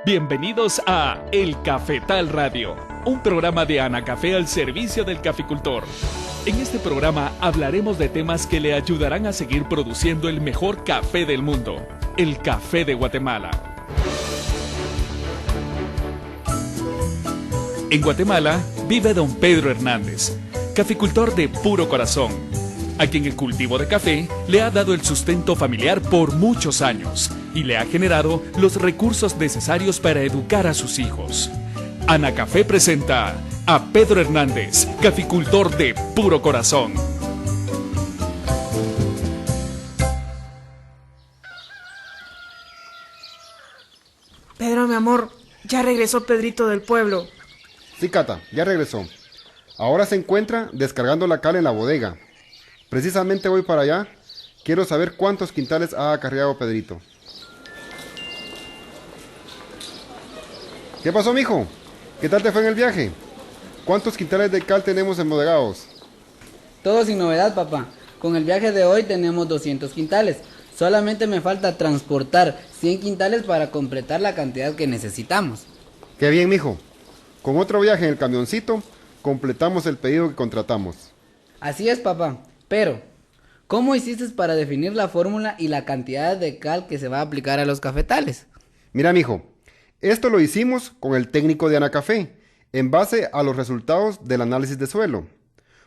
Bienvenidos a El Cafetal Radio, un programa de Anacafé al servicio del caficultor. En este programa hablaremos de temas que le ayudarán a seguir produciendo el mejor café del mundo, el café de Guatemala. En Guatemala vive don Pedro Hernández, caficultor de puro corazón, a quien el cultivo de café le ha dado el sustento familiar por muchos años y le ha generado los recursos necesarios para educar a sus hijos. Anacafé presenta a Pedro Hernández, caficultor de puro corazón. Pedro, mi amor, ya regresó Pedrito del pueblo. Sí, Cata, ya regresó. Ahora se encuentra descargando la cal en la bodega. Precisamente voy para allá. Quiero saber cuántos quintales ha acarreado Pedrito. ¿Qué pasó, mijo? ¿Qué tal te fue en el viaje? ¿Cuántos quintales de cal tenemos embodegados? Todo sin novedad, papá. Con el viaje de hoy tenemos 200 quintales. Solamente me falta transportar 100 quintales para completar la cantidad que necesitamos. Qué bien, mijo. Con otro viaje en el camioncito, completamos el pedido que contratamos. Así es, papá. Pero, ¿cómo hiciste para definir la fórmula y la cantidad de cal que se va a aplicar a los cafetales? Mira, mijo, esto lo hicimos con el técnico de Anacafé, en base a los resultados del análisis de suelo.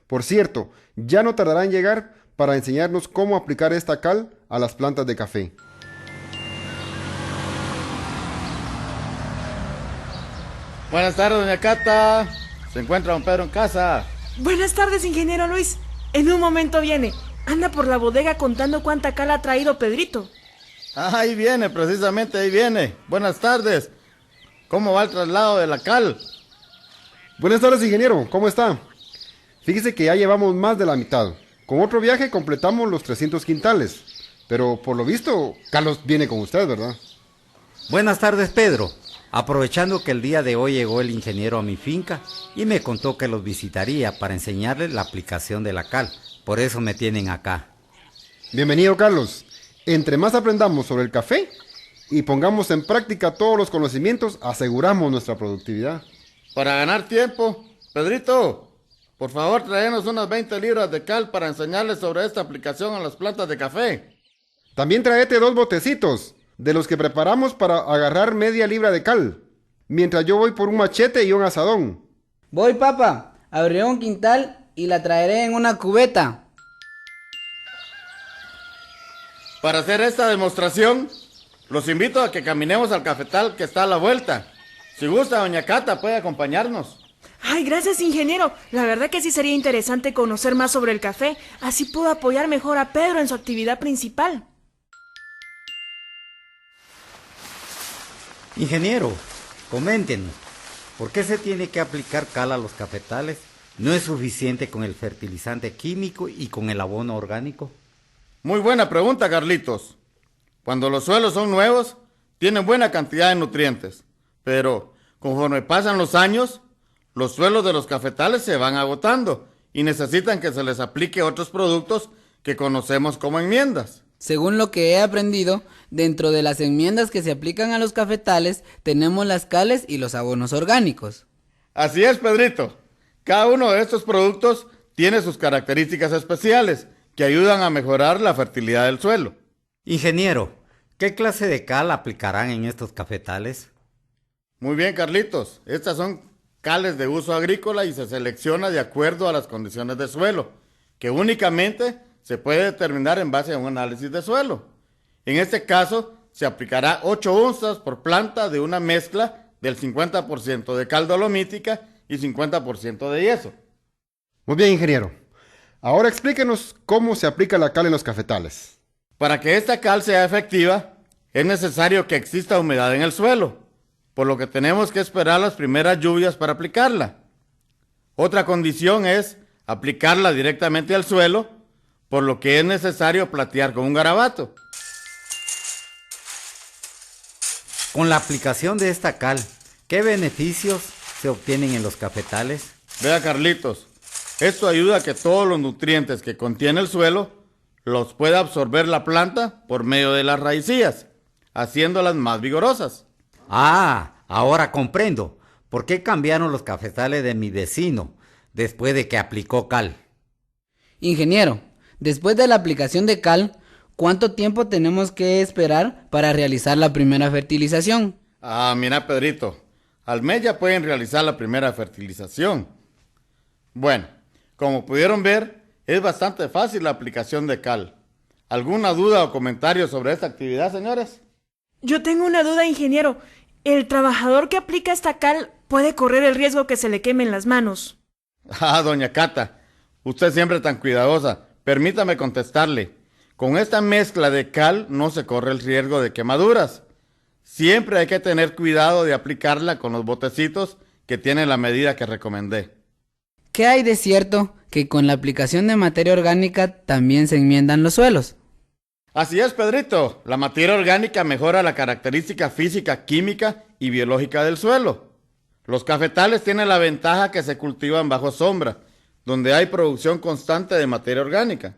Por cierto, ya no tardará en llegar para enseñarnos cómo aplicar esta cal a las plantas de café. Buenas tardes, doña Cata. ¿Se encuentra don Pedro en casa? Buenas tardes, ingeniero Luis. En un momento viene. Anda por la bodega contando cuánta cal ha traído Pedrito. Ahí viene, precisamente ahí viene. Buenas tardes. ¿Cómo va el traslado de la cal? Buenas tardes, ingeniero. ¿Cómo está? Fíjese que ya llevamos más de la mitad. Con otro viaje completamos los 300 quintales. Pero por lo visto, Carlos viene con usted, ¿verdad? Buenas tardes, Pedro. Aprovechando que el día de hoy llegó el ingeniero a mi finca y me contó que los visitaría para enseñarles la aplicación de la cal. Por eso me tienen acá. Bienvenido, Carlos. Entre más aprendamos sobre el café y pongamos en práctica todos los conocimientos, aseguramos nuestra productividad. Para ganar tiempo, Pedrito, por favor tráenos unas 20 libras de cal para enseñarles sobre esta aplicación a las plantas de café. También tráete 2 botecitos de los que preparamos para agarrar media libra de cal, mientras yo voy por un machete y un asadón. Voy, papá. Abriré un quintal y la traeré en una cubeta. Para hacer esta demostración, los invito a que caminemos al cafetal que está a la vuelta. Si gusta, doña Cata puede acompañarnos. Ay, gracias, ingeniero. La verdad que sí sería interesante conocer más sobre el café. Así puedo apoyar mejor a Pedro en su actividad principal. Ingeniero, coméntenos, ¿por qué se tiene que aplicar cal a los cafetales? ¿No es suficiente con el fertilizante químico y con el abono orgánico? Muy buena pregunta, Carlitos. Cuando los suelos son nuevos, tienen buena cantidad de nutrientes. Pero conforme pasan los años, los suelos de los cafetales se van agotando y necesitan que se les aplique otros productos que conocemos como enmiendas. Según lo que he aprendido, dentro de las enmiendas que se aplican a los cafetales, tenemos las cales y los abonos orgánicos. Así es, Pedrito. Cada uno de estos productos tiene sus características especiales que ayudan a mejorar la fertilidad del suelo. Ingeniero, ¿qué clase de cal aplicarán en estos cafetales? Muy bien, Carlitos. Estas son cales de uso agrícola y se selecciona de acuerdo a las condiciones de suelo, que únicamente se puede determinar en base a un análisis de suelo. En este caso, se aplicará 8 onzas por planta de una mezcla del 50% de cal dolomítica y 50% de yeso. Muy bien, ingeniero. Ahora explíquenos cómo se aplica la cal en los cafetales. Para que esta cal sea efectiva, es necesario que exista humedad en el suelo, por lo que tenemos que esperar las primeras lluvias para aplicarla. Otra condición es aplicarla directamente al suelo, por lo que es necesario platear con un garabato. Con la aplicación de esta cal, ¿qué beneficios se obtienen en los cafetales? Vea, Carlitos, esto ayuda a que todos los nutrientes que contiene el suelo los pueda absorber la planta por medio de las raicillas, haciéndolas más vigorosas. Ah, ahora comprendo. ¿Por qué cambiaron los cafetales de mi vecino después de que aplicó cal? Ingeniero, después de la aplicación de cal, ¿cuánto tiempo tenemos que esperar para realizar la primera fertilización? Mira, Pedrito, al mes ya pueden realizar la primera fertilización. Bueno, como pudieron ver, es bastante fácil la aplicación de cal. ¿Alguna duda o comentario sobre esta actividad, señores? Yo tengo una duda, ingeniero. ¿El trabajador que aplica esta cal puede correr el riesgo que se le quemen las manos? Doña Cata, usted siempre tan cuidadosa. Permítame contestarle. Con esta mezcla de cal no se corre el riesgo de quemaduras. Siempre hay que tener cuidado de aplicarla con los botecitos que tienen la medida que recomendé. ¿Qué hay de cierto que con la aplicación de materia orgánica también se enmiendan los suelos? Así es, Pedrito. La materia orgánica mejora la característica física, química y biológica del suelo. Los cafetales tienen la ventaja que se cultivan bajo sombra, donde hay producción constante de materia orgánica.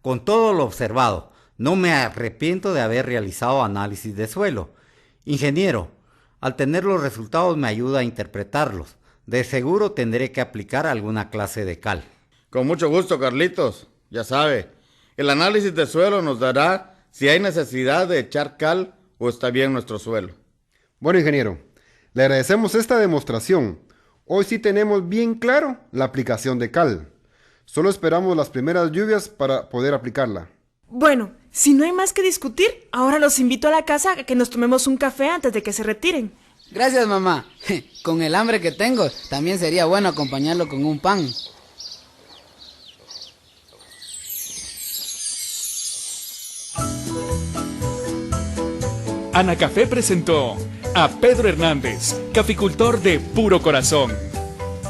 Con todo lo observado, no me arrepiento de haber realizado análisis de suelo. Ingeniero, al tener los resultados me ayuda a interpretarlos. De seguro tendré que aplicar alguna clase de cal. Con mucho gusto, Carlitos. Ya sabe, el análisis de suelo nos dará si hay necesidad de echar cal o está bien nuestro suelo. Bueno, ingeniero, le agradecemos esta demostración. Hoy sí tenemos bien claro la aplicación de cal. Solo esperamos las primeras lluvias para poder aplicarla. Bueno, si no hay más que discutir, ahora los invito a la casa a que nos tomemos un café antes de que se retiren. Gracias, mamá. Con el hambre que tengo, también sería bueno acompañarlo con un pan. Anacafé presentó a Pedro Hernández, caficultor de puro corazón.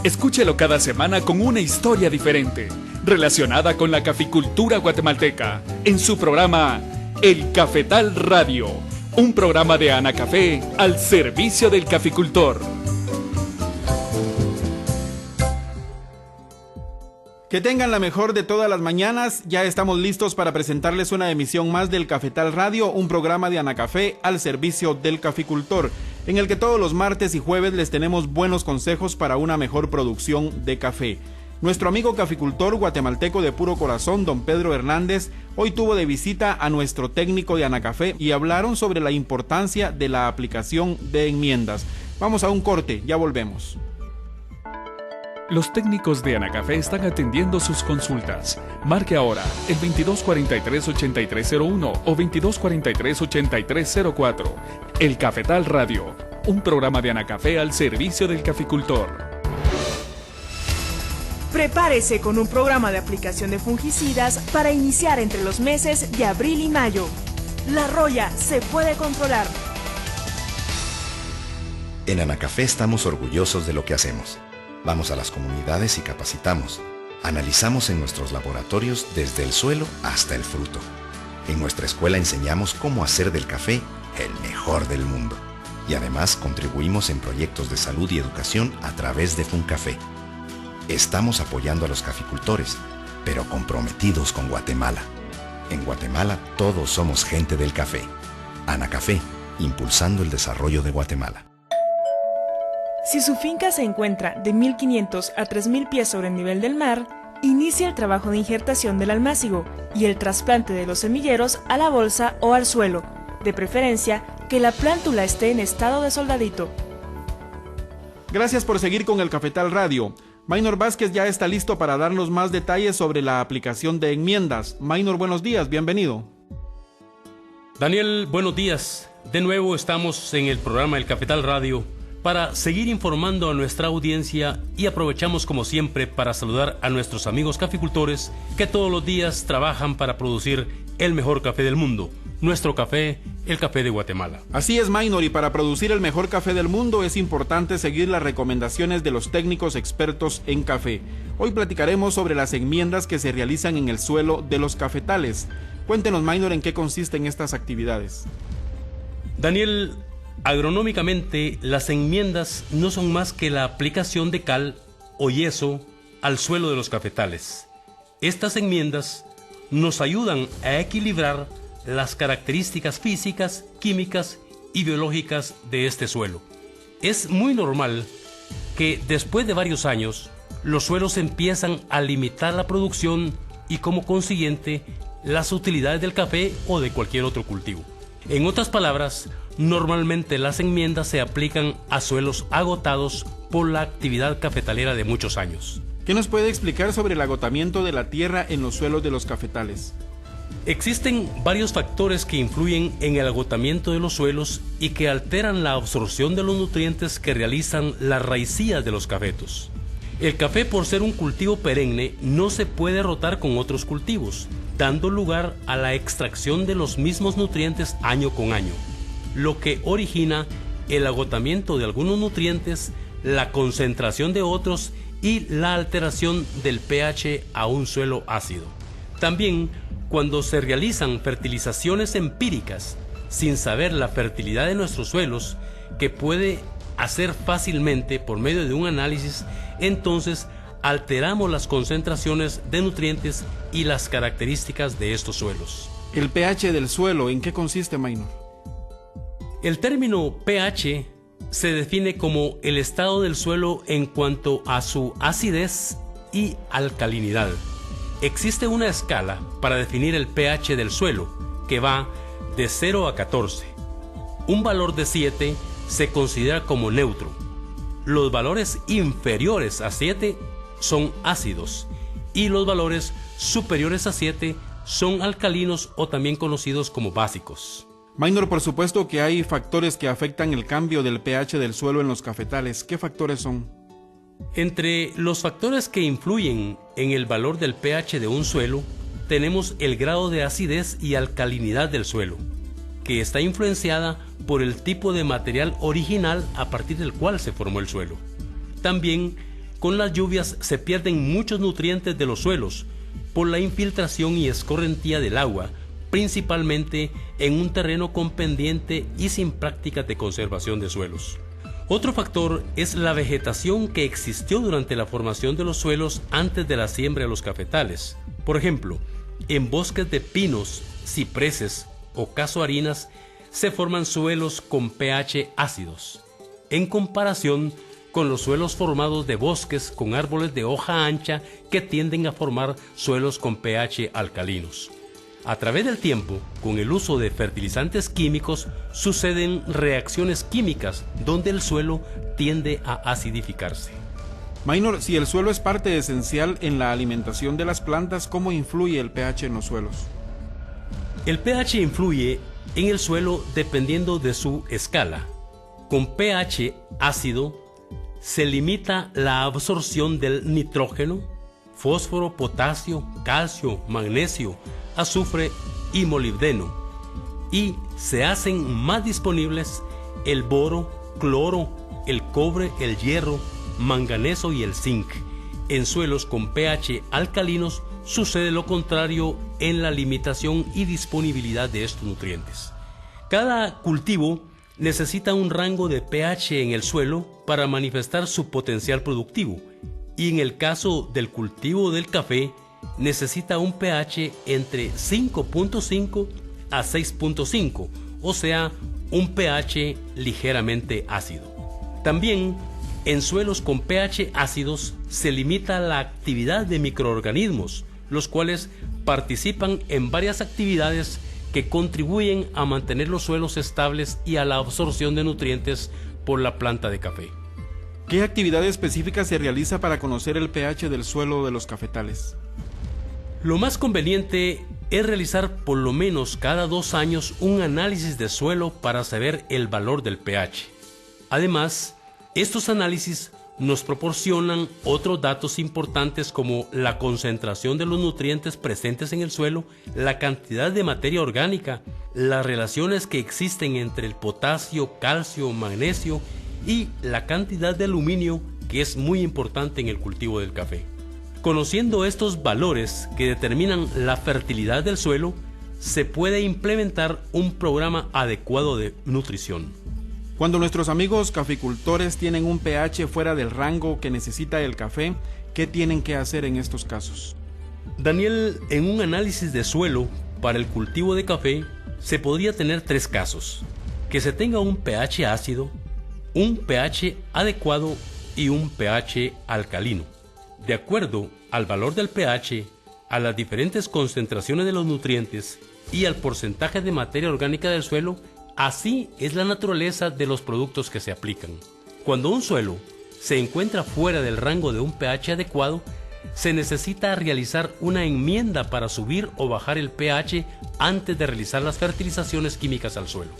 Escúchelo cada semana con una historia diferente, relacionada con la caficultura guatemalteca, en su programa El Cafetal Radio, un programa de Anacafé al servicio del caficultor. Que tengan la mejor de todas las mañanas. Ya estamos listos para presentarles una emisión más del Cafetal Radio, un programa de Anacafé al servicio del caficultor, en el que todos los martes y jueves les tenemos buenos consejos para una mejor producción de café. Nuestro amigo caficultor guatemalteco de puro corazón, don Pedro Hernández, hoy tuvo de visita a nuestro técnico de Anacafé y hablaron sobre la importancia de la aplicación de enmiendas. Vamos a un corte, ya volvemos. Los técnicos de Anacafé están atendiendo sus consultas. Marque ahora el 2243-8301 o 2243-8304. El Cafetal Radio, un programa de Anacafé al servicio del caficultor. Prepárese con un programa de aplicación de fungicidas para iniciar entre los meses de abril y mayo. La roya se puede controlar. En Anacafé estamos orgullosos de lo que hacemos. Vamos a las comunidades y capacitamos. Analizamos en nuestros laboratorios desde el suelo hasta el fruto. En nuestra escuela enseñamos cómo hacer del café el mejor del mundo. Y además contribuimos en proyectos de salud y educación a través de FUNCAFé. Estamos apoyando a los caficultores, pero comprometidos con Guatemala. En Guatemala todos somos gente del café. Anacafé, impulsando el desarrollo de Guatemala. Si su finca se encuentra de 1.500 a 3.000 pies sobre el nivel del mar, inicia el trabajo de injertación del almácigo y el trasplante de los semilleros a la bolsa o al suelo, de preferencia que la plántula esté en estado de soldadito. Gracias por seguir con el Cafetal Radio. Maynor Vázquez ya está listo para darnos más detalles sobre la aplicación de enmiendas. Maynor, buenos días, bienvenido. Daniel, buenos días. De nuevo estamos en el programa El Cafetal Radio para seguir informando a nuestra audiencia y aprovechamos como siempre para saludar a nuestros amigos caficultores que todos los días trabajan para producir el mejor café del mundo. Nuestro café, el café de Guatemala. Así es, Maynor, y para producir el mejor café del mundo es importante seguir las recomendaciones de los técnicos expertos en café. Hoy platicaremos sobre las enmiendas que se realizan en el suelo de los cafetales. Cuéntenos, Maynor, en qué consisten estas actividades. Daniel, agronómicamente las enmiendas no son más que la aplicación de cal o yeso al suelo de los cafetales. Estas enmiendas nos ayudan a equilibrar las características físicas, químicas y biológicas de este suelo. Es muy normal que después de varios años los suelos empiezan a limitar la producción y como consiguiente las utilidades del café o de cualquier otro cultivo. En otras palabras, normalmente las enmiendas se aplican a suelos agotados por la actividad cafetalera de muchos años. ¿Qué nos puede explicar sobre el agotamiento de la tierra en los suelos de los cafetales? Existen varios factores que influyen en el agotamiento de los suelos y que alteran la absorción de los nutrientes que realizan las raicillas de los cafetos. El café, por ser un cultivo perenne, no se puede rotar con otros cultivos, dando lugar a la extracción de los mismos nutrientes año con año, lo que origina el agotamiento de algunos nutrientes, la concentración de otros y la alteración del pH a un suelo ácido. También, cuando se realizan fertilizaciones empíricas sin saber la fertilidad de nuestros suelos, que puede hacer fácilmente por medio de un análisis, entonces alteramos las concentraciones de nutrientes y las características de estos suelos. ¿El pH del suelo en qué consiste, Maynor? El término pH se define como el estado del suelo en cuanto a su acidez y alcalinidad. Existe una escala para definir el pH del suelo que va de 0 a 14. Un valor de 7 se considera como neutro. Los valores inferiores a 7 son ácidos y los valores superiores a 7 son alcalinos o también conocidos como básicos. Maynor, por supuesto que hay factores que afectan el cambio del pH del suelo en los cafetales. ¿Qué factores son? Entre los factores que influyen en el valor del pH de un suelo, tenemos el grado de acidez y alcalinidad del suelo, que está influenciada por el tipo de material original a partir del cual se formó el suelo. También, con las lluvias se pierden muchos nutrientes de los suelos por la infiltración y escorrentía del agua, principalmente en un terreno con pendiente y sin prácticas de conservación de suelos. Otro factor es la vegetación que existió durante la formación de los suelos antes de la siembra de los cafetales. Por ejemplo, en bosques de pinos, cipreses o casuarinas se forman suelos con pH ácidos, en comparación con los suelos formados de bosques con árboles de hoja ancha que tienden a formar suelos con pH alcalinos. A través del tiempo, con el uso de fertilizantes químicos, suceden reacciones químicas donde el suelo tiende a acidificarse. Maynor, si el suelo es parte esencial en la alimentación de las plantas, ¿cómo influye el pH en los suelos? El pH influye en el suelo dependiendo de su escala. Con pH ácido se limita la absorción del nitrógeno, fósforo, potasio, calcio, magnesio, azufre y molibdeno, y se hacen más disponibles el boro, cloro, el cobre, el hierro, manganeso y el zinc. En suelos con pH alcalinos sucede lo contrario en la limitación y disponibilidad de estos nutrientes. Cada cultivo necesita un rango de pH en el suelo para manifestar su potencial productivo, y en el caso del cultivo del café necesita un pH entre 5.5 a 6.5, o sea, un pH ligeramente ácido. También, en suelos con pH ácidos se limita la actividad de microorganismos, los cuales participan en varias actividades que contribuyen a mantener los suelos estables y a la absorción de nutrientes por la planta de café. ¿Qué actividad específica se realiza para conocer el pH del suelo de los cafetales? Lo más conveniente es realizar por lo menos cada 2 años un análisis de suelo para saber el valor del pH. Además, estos análisis nos proporcionan otros datos importantes como la concentración de los nutrientes presentes en el suelo, la cantidad de materia orgánica, las relaciones que existen entre el potasio, calcio, magnesio y la cantidad de aluminio, que es muy importante en el cultivo del café. Conociendo estos valores que determinan la fertilidad del suelo, se puede implementar un programa adecuado de nutrición. Cuando nuestros amigos caficultores tienen un pH fuera del rango que necesita el café, ¿qué tienen que hacer en estos casos? Daniel, en un análisis de suelo para el cultivo de café, se podría tener 3 casos, que se tenga un pH ácido, un pH adecuado y un pH alcalino. De acuerdo al valor del pH, a las diferentes concentraciones de los nutrientes y al porcentaje de materia orgánica del suelo, así es la naturaleza de los productos que se aplican. Cuando un suelo se encuentra fuera del rango de un pH adecuado, se necesita realizar una enmienda para subir o bajar el pH antes de realizar las fertilizaciones químicas al suelo.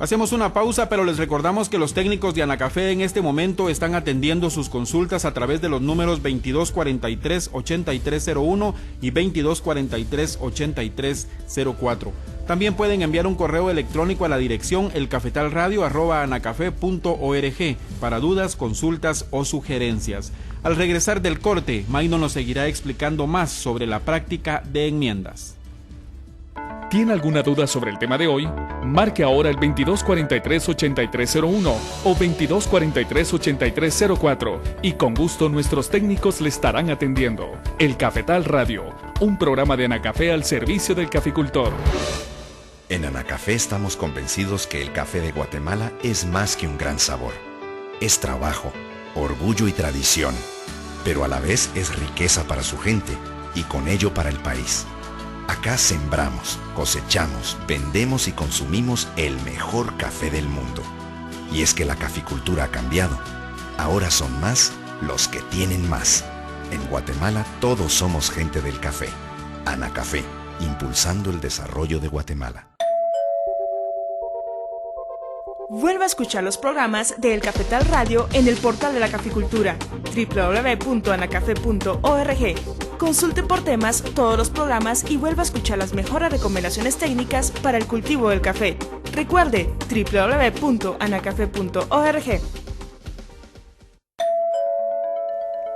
Hacemos una pausa, pero les recordamos que los técnicos de Anacafé en este momento están atendiendo sus consultas a través de los números 2243-8301 y 2243-8304. También pueden enviar un correo electrónico a la dirección elcafetalradio@anacafe.org para dudas, consultas o sugerencias. Al regresar del corte, Maino nos seguirá explicando más sobre la práctica de enmiendas. ¿Tiene alguna duda sobre el tema de hoy? Marque ahora el 2243-8301 o 2243-8304 y con gusto nuestros técnicos le estarán atendiendo. El Cafetal Radio, un programa de Anacafé al servicio del caficultor. En Anacafé estamos convencidos que el café de Guatemala es más que un gran sabor. Es trabajo, orgullo y tradición, pero a la vez es riqueza para su gente y con ello para el país. Acá sembramos, cosechamos, vendemos y consumimos el mejor café del mundo. Y es que la caficultura ha cambiado. Ahora son más los que tienen más. En Guatemala todos somos gente del café. Anacafé, impulsando el desarrollo de Guatemala. Vuelva a escuchar los programas de El Cafetal Radio en el portal de la caficultura, www.anacafe.org. Consulte por temas todos los programas y vuelva a escuchar las mejores recomendaciones técnicas para el cultivo del café. Recuerde, www.anacafe.org.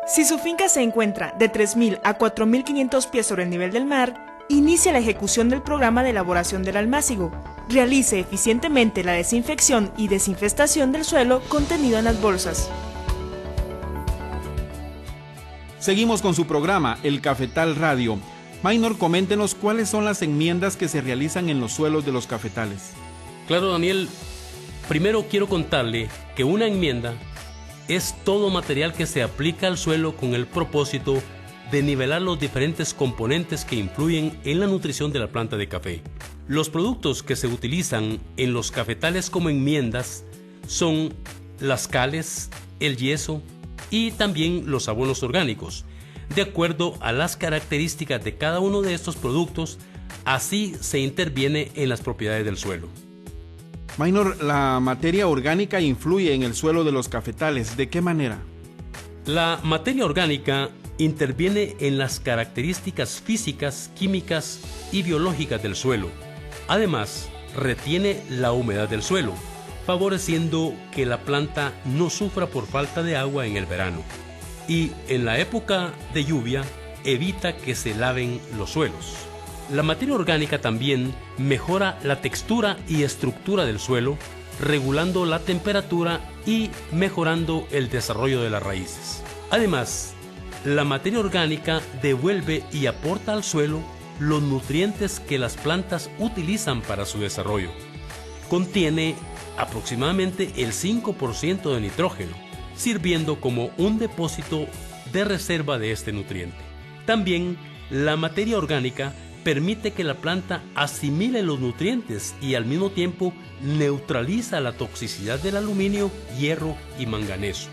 Si su finca se encuentra de 3.000 a 4.500 pies sobre el nivel del mar, inicia la ejecución del programa de elaboración del almácigo. Realice eficientemente la desinfección y desinfestación del suelo contenido en las bolsas. Seguimos con su programa, El Cafetal Radio. Maynor, coméntenos cuáles son las enmiendas que se realizan en los suelos de los cafetales. Claro, Daniel. Primero quiero contarle que una enmienda es todo material que se aplica al suelo con el propósito de nivelar los diferentes componentes que influyen en la nutrición de la planta de café. Los productos que se utilizan en los cafetales como enmiendas son las cales, el yeso y también los abonos orgánicos. De acuerdo a las características de cada uno de estos productos, así se interviene en las propiedades del suelo. Maynor, la materia orgánica influye en el suelo de los cafetales. ¿De qué manera? La materia orgánica interviene en las características físicas, químicas y biológicas del suelo. Además, retiene la humedad del suelo, favoreciendo que la planta no sufra por falta de agua en el verano. Y en la época de lluvia, evita que se laven los suelos. La materia orgánica también mejora la textura y estructura del suelo, regulando la temperatura y mejorando el desarrollo de las raíces. Además, la materia orgánica devuelve y aporta al suelo los nutrientes que las plantas utilizan para su desarrollo. Contiene aproximadamente el 5% de nitrógeno, sirviendo como un depósito de reserva de este nutriente. También la materia orgánica permite que la planta asimile los nutrientes y al mismo tiempo neutraliza la toxicidad del aluminio, hierro y manganeso.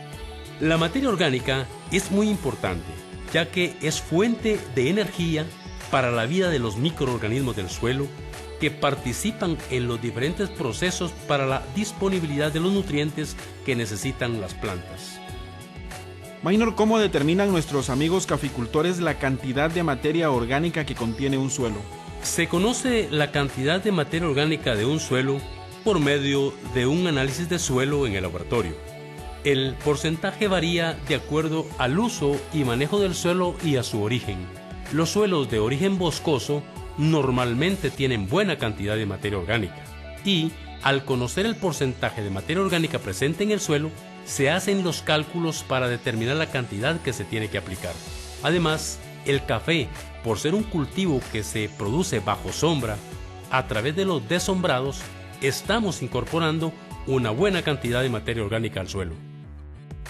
La materia orgánica es muy importante, ya que es fuente de energía para la vida de los microorganismos del suelo que participan en los diferentes procesos para la disponibilidad de los nutrientes que necesitan las plantas. Maynor, ¿cómo determinan nuestros amigos caficultores la cantidad de materia orgánica que contiene un suelo? Se conoce la cantidad de materia orgánica de un suelo por medio de un análisis de suelo en el laboratorio. El porcentaje varía de acuerdo al uso y manejo del suelo y a su origen. Los suelos de origen boscoso normalmente tienen buena cantidad de materia orgánica y, al conocer el porcentaje de materia orgánica presente en el suelo, se hacen los cálculos para determinar la cantidad que se tiene que aplicar. Además, el café, por ser un cultivo que se produce bajo sombra, a través de los deshombrados, estamos incorporando una buena cantidad de materia orgánica al suelo.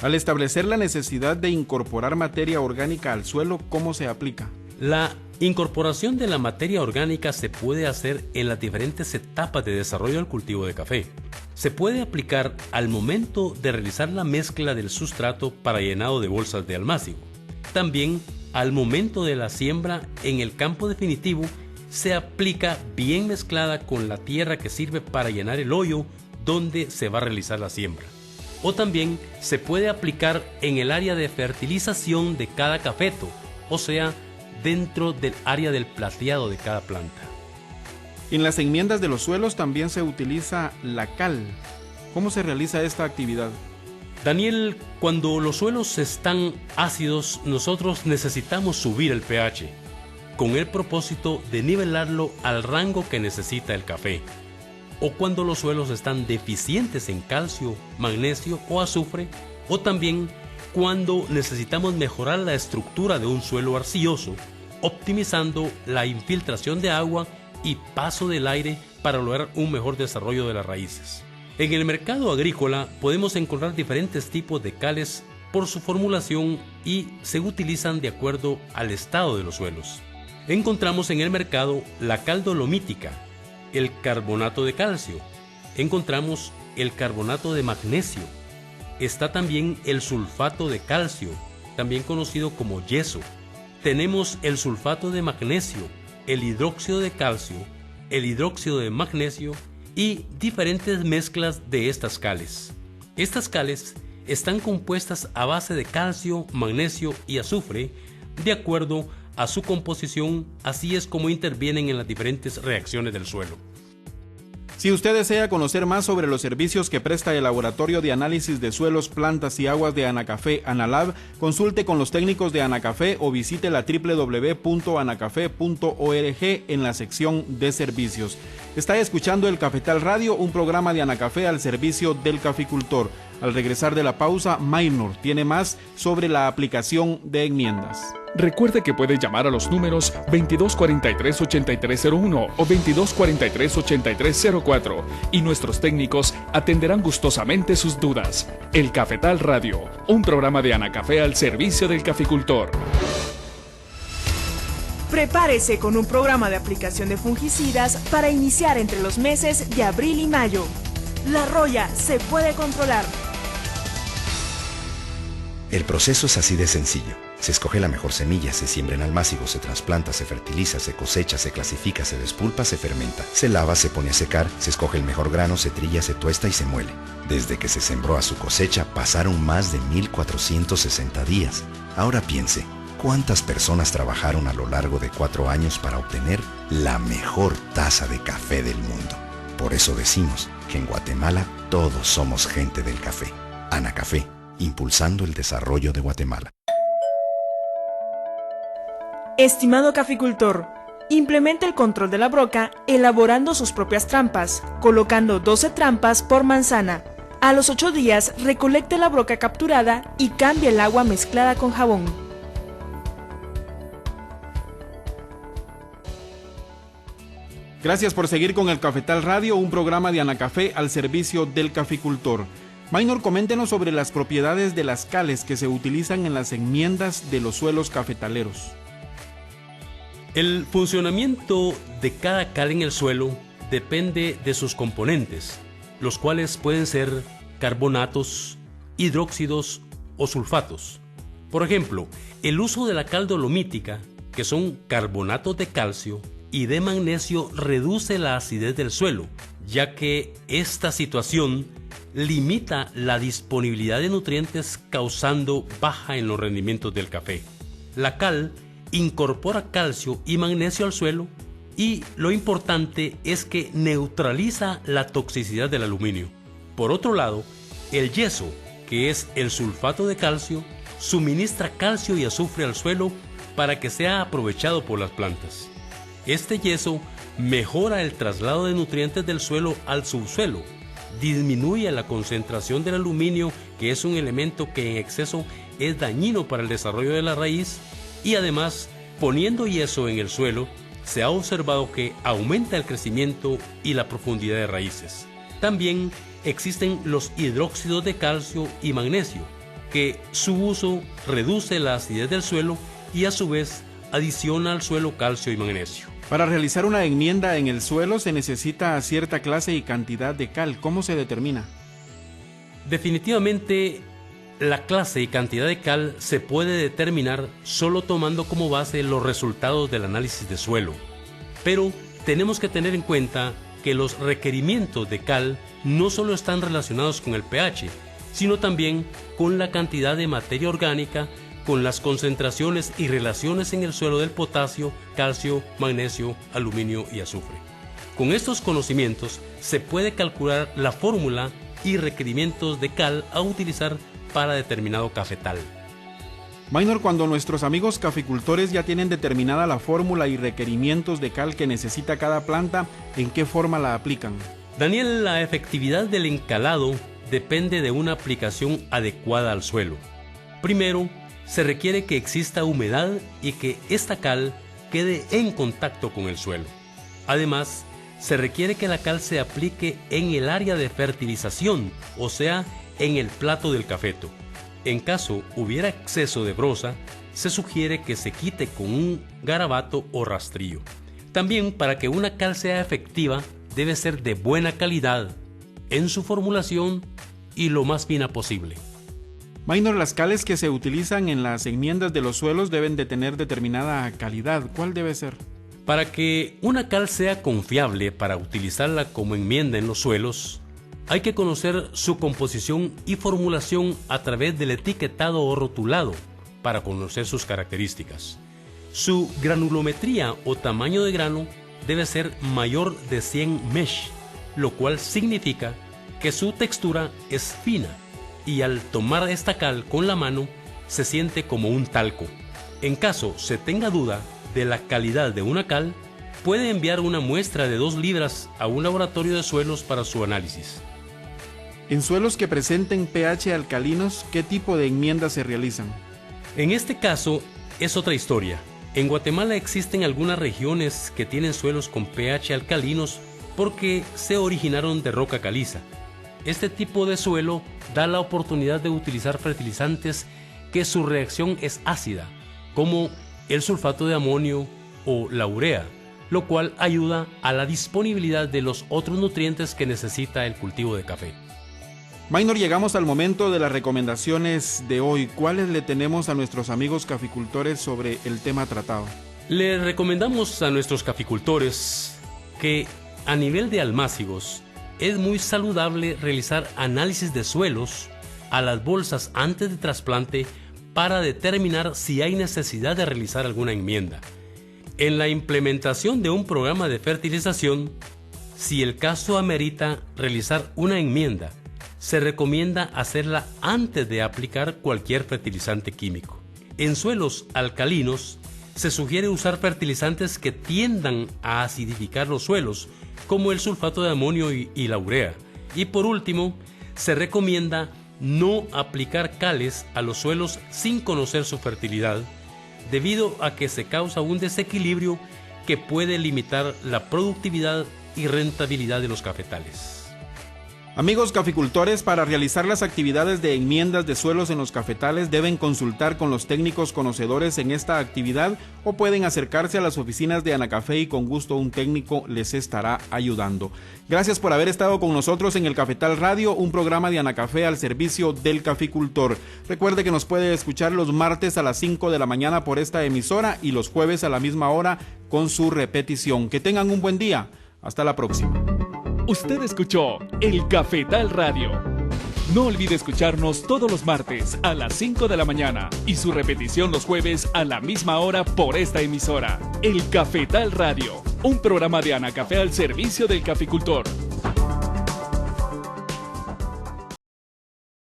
Al establecer la necesidad de incorporar materia orgánica al suelo, ¿cómo se aplica? La incorporación de la materia orgánica se puede hacer en las diferentes etapas de desarrollo del cultivo de café. Se puede aplicar al momento de realizar la mezcla del sustrato para llenado de bolsas de almácigo. También al momento de la siembra en el campo definitivo se aplica bien mezclada con la tierra que sirve para llenar el hoyo donde se va a realizar la siembra. O también se puede aplicar en el área de fertilización de cada cafeto, o sea, dentro del área del plateado de cada planta. En las enmiendas de los suelos también se utiliza la cal. ¿Cómo se realiza esta actividad? Daniel, cuando los suelos están ácidos, nosotros necesitamos subir el pH, con el propósito de nivelarlo al rango que necesita el café. O cuando los suelos están deficientes en calcio, magnesio o azufre, o también cuando necesitamos mejorar la estructura de un suelo arcilloso, optimizando la infiltración de agua y paso del aire para lograr un mejor desarrollo de las raíces. En el mercado agrícola podemos encontrar diferentes tipos de cales por su formulación y se utilizan de acuerdo al estado de los suelos. Encontramos en el mercado la cal dolomítica, el carbonato de calcio, encontramos el carbonato de magnesio, está también el sulfato de calcio, también conocido como yeso. Tenemos el sulfato de magnesio, el hidróxido de calcio, el hidróxido de magnesio y diferentes mezclas de estas cales. Estas cales están compuestas a base de calcio, magnesio y azufre, de acuerdo a su composición, así es como intervienen en las diferentes reacciones del suelo. Si usted desea conocer más sobre los servicios que presta el Laboratorio de Análisis de Suelos, Plantas y Aguas de Anacafé, Analab, consulte con los técnicos de Anacafé o visite la www.anacafé.org en la sección de servicios. Está escuchando el Cafetal Radio, un programa de Anacafé al servicio del caficultor. Al regresar de la pausa, Maynor tiene más sobre la aplicación de enmiendas. Recuerde que puede llamar a los números 2243-8301 o 2243-8304 y nuestros técnicos atenderán gustosamente sus dudas. El Cafetal Radio, un programa de Anacafé al servicio del caficultor. Prepárese con un programa de aplicación de fungicidas para iniciar entre los meses de abril y mayo. La roya se puede controlar. El proceso es así de sencillo. Se escoge la mejor semilla, se siembra en almácigo, se trasplanta, se fertiliza, se cosecha, se clasifica, se despulpa, se fermenta, se lava, se pone a secar, se escoge el mejor grano, se trilla, se tuesta y se muele. Desde que se sembró a su cosecha pasaron más de 1460 días. Ahora piense, ¿cuántas personas trabajaron a lo largo de 4 años para obtener la mejor taza de café del mundo? Por eso decimos que en Guatemala todos somos gente del café. Anacafé, impulsando el desarrollo de Guatemala. Estimado caficultor, implemente el control de la broca elaborando sus propias trampas, colocando 12 trampas por manzana. A los 8 días recolecte la broca capturada y cambie el agua mezclada con jabón. Gracias por seguir con el Cafetal Radio, un programa de Anacafé al servicio del caficultor. Maynor, coméntenos sobre las propiedades de las cales que se utilizan en las enmiendas de los suelos cafetaleros. El funcionamiento de cada cal en el suelo depende de sus componentes, los cuales pueden ser carbonatos, hidróxidos o sulfatos. Por ejemplo, el uso de la cal dolomítica, que son carbonatos de calcio y de magnesio, reduce la acidez del suelo, ya que esta situación limita la disponibilidad de nutrientes, causando baja en los rendimientos del café. La cal incorpora calcio y magnesio al suelo y lo importante es que neutraliza la toxicidad del aluminio. Por otro lado, el yeso, que es el sulfato de calcio, suministra calcio y azufre al suelo para que sea aprovechado por las plantas. Este yeso mejora el traslado de nutrientes del suelo al subsuelo, disminuye la concentración del aluminio, que es un elemento que en exceso es dañino para el desarrollo de la raíz, y además, poniendo yeso en el suelo, se ha observado que aumenta el crecimiento y la profundidad de raíces. También existen los hidróxidos de calcio y magnesio, que su uso reduce la acidez del suelo y a su vez adiciona al suelo calcio y magnesio. Para realizar una enmienda en el suelo se necesita cierta clase y cantidad de cal. ¿Cómo se determina? Definitivamente, la clase y cantidad de cal se puede determinar solo tomando como base los resultados del análisis de suelo. Pero tenemos que tener en cuenta que los requerimientos de cal no solo están relacionados con el pH, sino también con la cantidad de materia orgánica, con las concentraciones y relaciones en el suelo del potasio, calcio, magnesio, aluminio y azufre. Con estos conocimientos se puede calcular la fórmula y requerimientos de cal a utilizar para determinado cafetal. Maynor, cuando nuestros amigos caficultores ya tienen determinada la fórmula y requerimientos de cal que necesita cada planta, ¿en qué forma la aplican? Daniel, la efectividad del encalado depende de una aplicación adecuada al suelo. Primero, se requiere que exista humedad y que esta cal quede en contacto con el suelo. Además, se requiere que la cal se aplique en el área de fertilización, o sea, en el plato del cafeto. En caso hubiera exceso de broza, se sugiere que se quite con un garabato o rastrillo. También, para que una cal sea efectiva, debe ser de buena calidad en su formulación y lo más fina posible. Maynor, las cales que se utilizan en las enmiendas de los suelos deben de tener determinada calidad. ¿Cuál debe ser? Para que una cal sea confiable para utilizarla como enmienda en los suelos, hay que conocer su composición y formulación a través del etiquetado o rotulado para conocer sus características. Su granulometría o tamaño de grano debe ser mayor de 100 mesh, lo cual significa que su textura es fina y al tomar esta cal con la mano se siente como un talco. En caso se tenga duda de la calidad de una cal, puede enviar una muestra de 2 libras a un laboratorio de suelos para su análisis. En suelos que presenten pH alcalinos, ¿qué tipo de enmiendas se realizan? En este caso es otra historia. En Guatemala existen algunas regiones que tienen suelos con pH alcalinos porque se originaron de roca caliza. Este tipo de suelo da la oportunidad de utilizar fertilizantes que su reacción es ácida, como el sulfato de amonio o la urea, lo cual ayuda a la disponibilidad de los otros nutrientes que necesita el cultivo de café. Maynor, llegamos al momento de las recomendaciones de hoy. ¿Cuáles le tenemos a nuestros amigos caficultores sobre el tema tratado? Le recomendamos a nuestros caficultores que a nivel de almácigos es muy saludable realizar análisis de suelos a las bolsas antes de trasplante para determinar si hay necesidad de realizar alguna enmienda. En la implementación de un programa de fertilización, si el caso amerita realizar una enmienda, se recomienda hacerla antes de aplicar cualquier fertilizante químico. En suelos alcalinos, se sugiere usar fertilizantes que tiendan a acidificar los suelos, como el sulfato de amonio y la urea. Y por último, se recomienda no aplicar cales a los suelos sin conocer su fertilidad, debido a que se causa un desequilibrio que puede limitar la productividad y rentabilidad de los cafetales. Amigos caficultores, para realizar las actividades de enmiendas de suelos en los cafetales deben consultar con los técnicos conocedores en esta actividad o pueden acercarse a las oficinas de Anacafé y con gusto un técnico les estará ayudando. Gracias por haber estado con nosotros en el Cafetal Radio, un programa de Anacafé al servicio del caficultor. Recuerde que nos puede escuchar los martes a las 5 de la mañana por esta emisora y los jueves a la misma hora con su repetición. Que tengan un buen día. Hasta la próxima. Usted escuchó El Cafetal Radio. No olvide escucharnos todos los martes a las 5 de la mañana y su repetición los jueves a la misma hora por esta emisora. El Cafetal Radio, un programa de Anacafé al servicio del caficultor.